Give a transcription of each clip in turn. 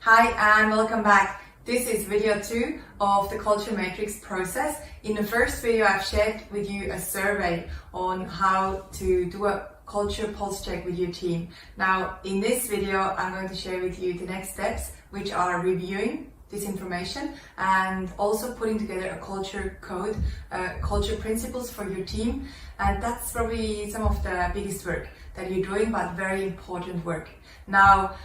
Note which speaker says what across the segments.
Speaker 1: Hi and welcome back. This is video 2 of the culture matrix process. In the first video I've shared with you a survey on how to do a culture pulse check with your team. Now in this video I'm going to share with you the next steps, which are reviewing this information and also putting together a culture code, culture principles for your team. And that's probably some of the biggest work that you're doing, but very important work. Now,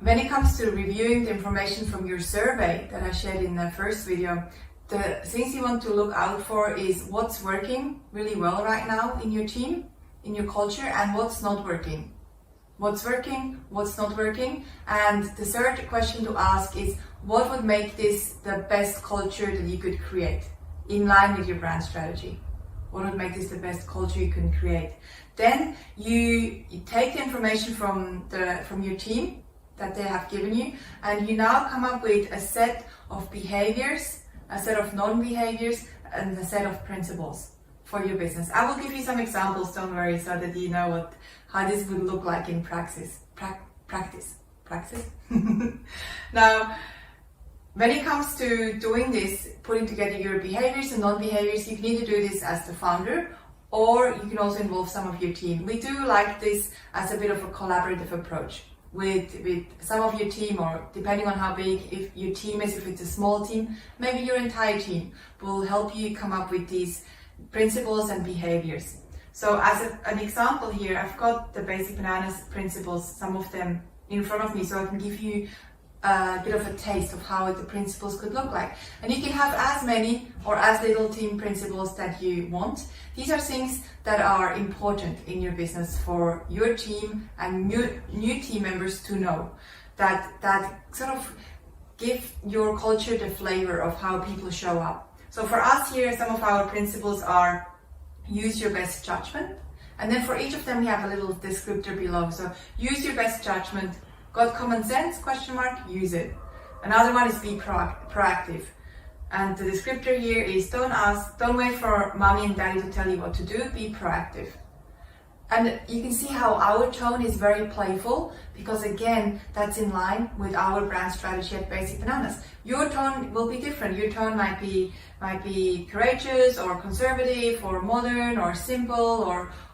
Speaker 1: when it comes to reviewing the information from your survey that I shared in the first video, the things you want to look out for is what's working really well right now in your team, in your culture, and what's not working. What's working, what's not working. And the third question to ask is, what would make this the best culture that you could create in line with your brand strategy? What would make this the best culture you can create? Then you take the information from your team that they have given you, and you now come up with a set of behaviors, a set of non-behaviors, and a set of principles for your business. I will give you some examples, don't worry, so that you know how this would look like in practice. Now, when it comes to doing this, putting together your behaviors and non-behaviors, you can either do this as the founder, or you can also involve some of your team. We do like this as a bit of a collaborative approach with some of your team, or depending on how big if your team is, if it's a small team, maybe your entire team will help you come up with these principles and behaviors. So as an example here, I've got the Basic Bananas principles, some of them in front of me, so I can give you a bit of a taste of how the principles could look like. And you can have as many or as little team principles that you want. These are things that are important in your business for your team and new team members to know, that sort of give your culture the flavor of how people show up. So for us here, some of our principles are: use your best judgment. And then for each of them we have a little descriptor below. So use your best judgment. Got common sense? ? Use it. Another one is be proactive. And the descriptor here is don't wait for mommy and daddy to tell you what to do, be proactive. And you can see how our tone is very playful, because again, that's in line with our brand strategy at Basic Bananas. Your tone will be different. Your tone might be courageous or conservative or modern or simple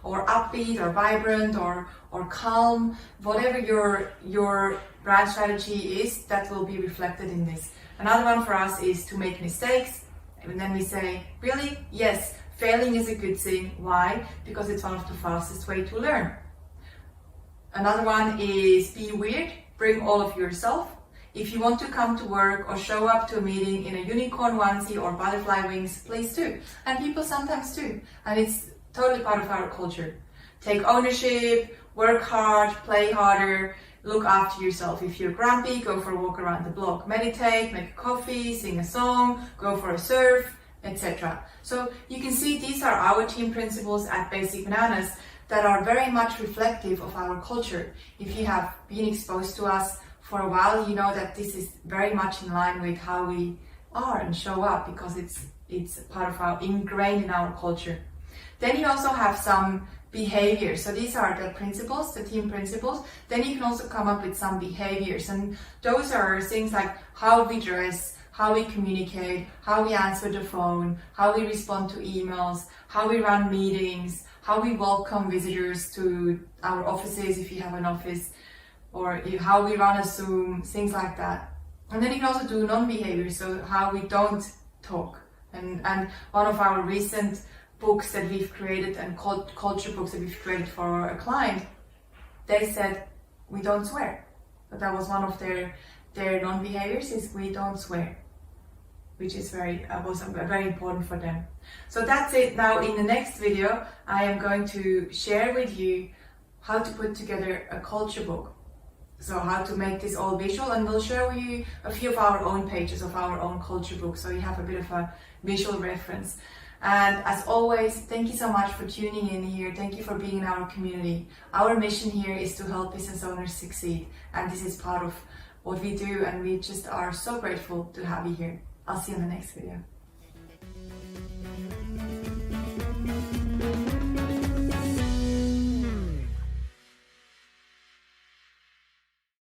Speaker 1: or upbeat or vibrant or calm. Whatever your brand strategy is, that will be reflected in this. Another one for us is to make mistakes. And then we say, really? Yes. Failing is a good thing. Why? Because it's one of the fastest way to learn. Another one is be weird, bring all of yourself. If you want to come to work or show up to a meeting in a unicorn onesie or butterfly wings, please do. And people sometimes do. And it's totally part of our culture. Take ownership, work hard, play harder, look after yourself. If you're grumpy, go for a walk around the block. Meditate, make a coffee, sing a song, go for a surf, etc. So you can see these are our team principles at Basic Bananas that are very much reflective of our culture. If you have been exposed to us for a while, you know that this is very much in line with how we are and show up, because it's part of our ingrained in our culture. Then you also have some behaviors. So these are the principles, the team principles. Then you can also come up with some behaviors, and those are things like how we dress, how we communicate, how we answer the phone, how we respond to emails, how we run meetings, how we welcome visitors to our offices if you have an office, or how we run a Zoom, things like that. And then you can also do non-behaviors, so how we don't talk. And one of our recent books that we've created, and culture books that we've created for a client, they said we don't swear. But that was one of their non-behaviors, is we don't swear, which is very important for them. So that's it. Now in the next video, I am going to share with you how to put together a culture book. So how to make this all visual, and we'll show you a few of our own pages of our own culture book, so you have a bit of a visual reference. And as always, thank you so much for tuning in here. Thank you for being in our community. Our mission here is to help business owners succeed, and this is part of what we do, and we just are so grateful to have you here. I'll see you in the next video.